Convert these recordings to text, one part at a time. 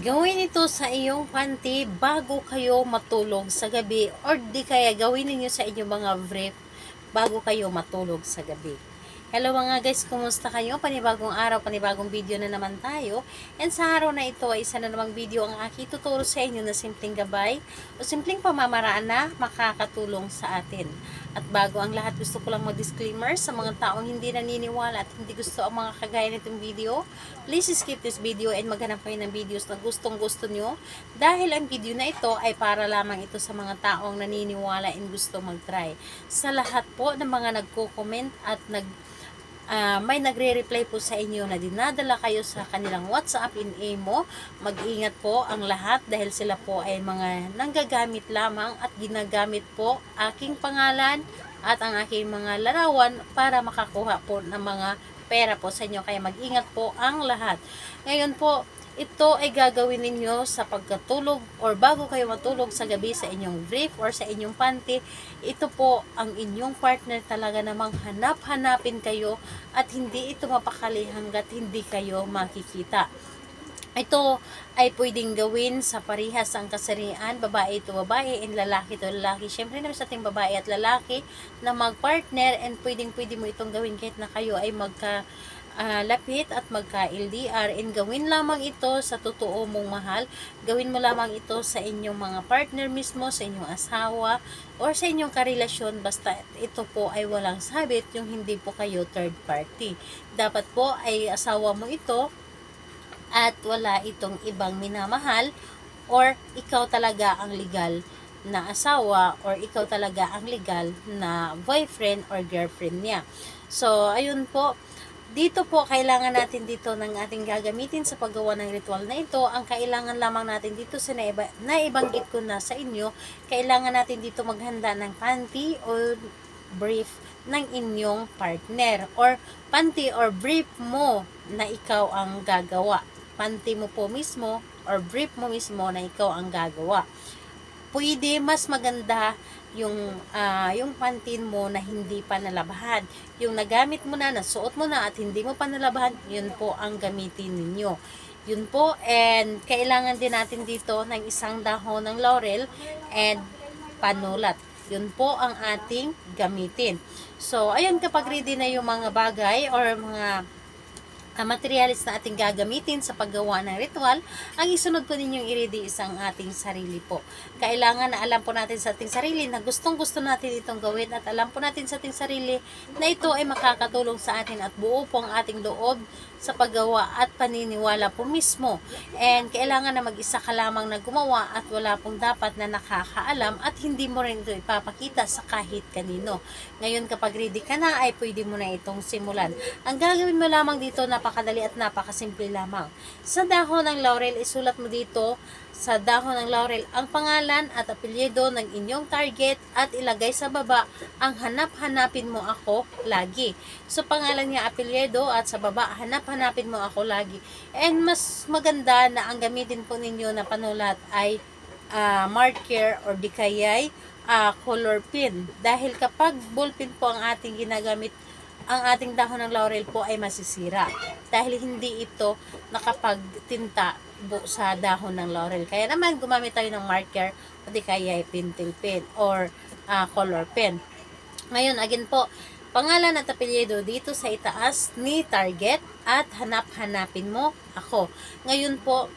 Gawin ito sa iyong panty bago kayo matulog sa gabi or di kaya gawin niyo sa inyong mga brief bago kayo matulog sa gabi. Hello mga guys, kumusta kayo? Panibagong araw, panibagong video na naman tayo. And sa araw na ito ay isa na namang video ang aking tuturo sa inyo na simpleng gabay o simpleng pamamaraan na makakatulong sa atin. At bago ang lahat, gusto ko lang mag-disclaimer sa mga taong hindi naniniwala at hindi gusto ang mga kagaya nitong video. Please skip this video and maghanap kayo ng videos na gustong gusto nyo dahil ang video na ito ay para lamang ito sa mga taong naniniwala and gusto mag-try. Sa lahat po ng mga nagko-comment at may nagre-reply po sa inyo na dinadala kayo sa kanilang WhatsApp in Imo, mag-ingat po ang lahat dahil sila po ay mga nanggagamit lamang at ginagamit po aking pangalan at ang aking mga larawan para makakuha po ng mga pera po sa inyo. Kaya mag-ingat po ang lahat. Ngayon po, ito ay gagawin ninyo sa pagkatulog or bago kayo matulog sa gabi sa inyong brief or sa inyong panty. Ito po ang inyong partner talaga namang hanap-hanapin kayo at hindi ito mapakali hanggat hindi kayo makikita. Ito ay pwedeng gawin sa parihas ang kasarian, babae ito babae and lalaki ito lalaki. Siyempre naman sa ating babae at lalaki na mag-partner and pwedeng mo itong gawin kahit na kayo ay lapit at magka-LDR and gawin lamang ito sa totoo mong mahal. Gawin mo lamang ito sa inyong mga partner mismo, sa inyong asawa or sa inyong karelasyon, basta ito po ay walang sabit, yung hindi po kayo third party. Dapat po ay asawa mo ito at wala itong ibang minamahal or ikaw talaga ang legal na asawa or ikaw talaga ang legal na boyfriend or girlfriend niya. So, ayun po. Dito po, kailangan natin dito ng ating gagamitin sa paggawa ng ritual na ito. Ang kailangan lamang natin dito sa naibanggit ko na sa inyo, kailangan natin dito maghanda ng panty o brief ng inyong partner or panty or brief mo na ikaw ang gagawa. Panty mo po mismo or brief mo mismo na ikaw ang gagawa. Pwede mas maganda yung pantin mo na hindi pa nalabahan. Yung nagamit mo na, nasuot mo na at hindi mo pa nalabahan, yun po ang gamitin ninyo. Yun po, and kailangan din natin dito ng isang dahon ng laurel and panulat. Yun po ang ating gamitin. So, ayun, kapag ready na yung mga bagay or mga materialis na ating gagamitin sa paggawa ng ritual, ang isunod po ninyong i-ready isang ating sarili po. Kailangan na alam po natin sa ating sarili na gustong gusto natin itong gawin at alam po natin sa ating sarili na ito ay makakatulong sa atin at buo po ang ating loob sa paggawa at paniniwala po mismo. And kailangan na mag-isa ka lamang na gumawa at wala pong dapat na nakakaalam at hindi mo rin ito ipapakita sa kahit kanino. Ngayon kapag ready ka na ay pwede mo na itong simulan. Ang gagawin mo lamang dito, napakadali at napakasimple lamang. Sa dahon ng laurel, isulat mo dito sa dahon ng laurel ang pangalan at apelyido ng inyong target at ilagay sa baba ang hanap-hanapin mo ako lagi. So pangalan niya, apelyido, at sa baba hanap-hanapin mo ako lagi. And mas maganda na ang gamitin po ninyo na panulat ay marker or di kaya'y color pin. Dahil kapag ballpen po ang ating ginagamit, ang ating dahon ng laurel po ay masisira dahil hindi ito nakapagtinta sa dahon ng laurel. Kaya naman gumamit tayo ng marker o di kaya pentel pen or color pen. Ngayon, again po, pangalan at apelyido dito sa itaas ni target at hanap-hanapin mo ako. Ngayon po,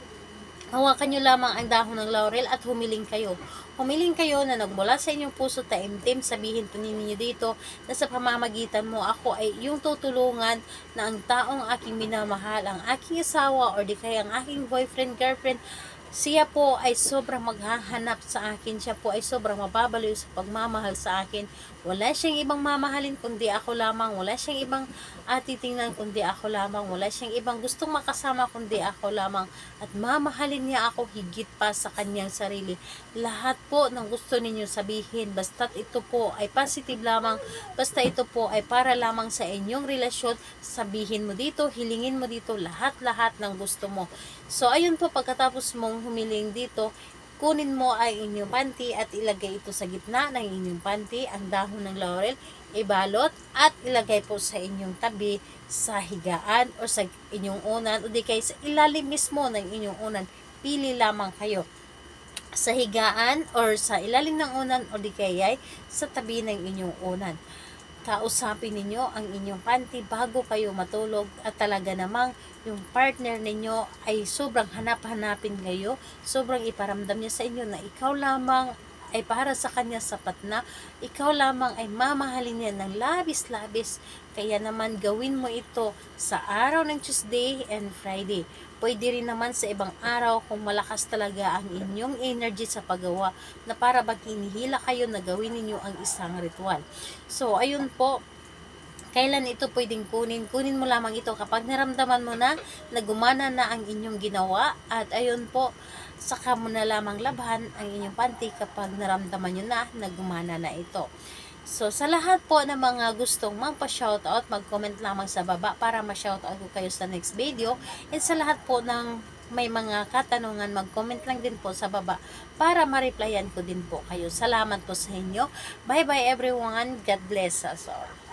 hawakan nyo lamang ang dahon ng laurel at humiling kayo. Humiling kayo na nagmula sa inyong puso taimtim, sabihin po ninyo dito na sa pamamagitan mo ako ay yung tutulungan na ang taong aking minamahal, ang aking asawa or di kaya ang aking boyfriend, girlfriend, siya po ay sobrang maghahanap sa akin. Siya po ay sobrang mababaliw sa pagmamahal sa akin. Wala siyang ibang mamahalin kundi ako lamang. Wala siyang ibang titingnan kundi ako lamang. Wala siyang ibang gustong makasama kundi ako lamang. At mamahalin niya ako higit pa sa kanyang sarili. Lahat po ng gusto ninyo sabihin, basta't ito po ay positive lamang, basta ito po ay para lamang sa inyong relasyon, sabihin mo dito, hilingin mo dito lahat-lahat ng gusto mo. So, ayun po, pagkatapos mong humiling dito, kunin mo ay inyong panty at ilagay ito sa gitna ng inyong panty, ang dahon ng laurel, ibalot at ilagay po sa inyong tabi sa higaan o sa inyong unan o di kaya sa ilalim mismo ng inyong unan. Pili lamang kayo sa higaan or sa ilalim ng unan o di kaya sa tabi ng inyong unan. Kausapin ninyo ang inyong panty bago kayo matulog at talaga namang yung partner ninyo ay sobrang hanap-hanapin kayo, sobrang iparamdam niya sa inyo na ikaw lamang ay para sa kanya sapat na, ikaw lamang ay mamahalin niya ng labis-labis. Kaya naman gawin mo ito sa araw ng Tuesday and Friday. Pwede rin naman sa ibang araw kung malakas talaga ang inyong energy sa paggawa na para bang hinihila kayo na gawin ninyo ang isang ritual. So, ayun po, kailan ito pwedeng kunin mo lamang ito kapag naramdaman mo na gumana na ang inyong ginawa at ayun po, saka mo na lamang labhan ang inyong panty kapag naramdaman nyo na gumana na ito. So, sa lahat po ng mga gustong magpa-shoutout, mag-comment lamang sa baba para ma-shoutout ko kayo sa next video. And sa lahat po ng may mga katanungan, mag-comment lang din po sa baba para ma-replyan ko din po kayo. Salamat po sa inyo. Bye-bye everyone. God bless us all.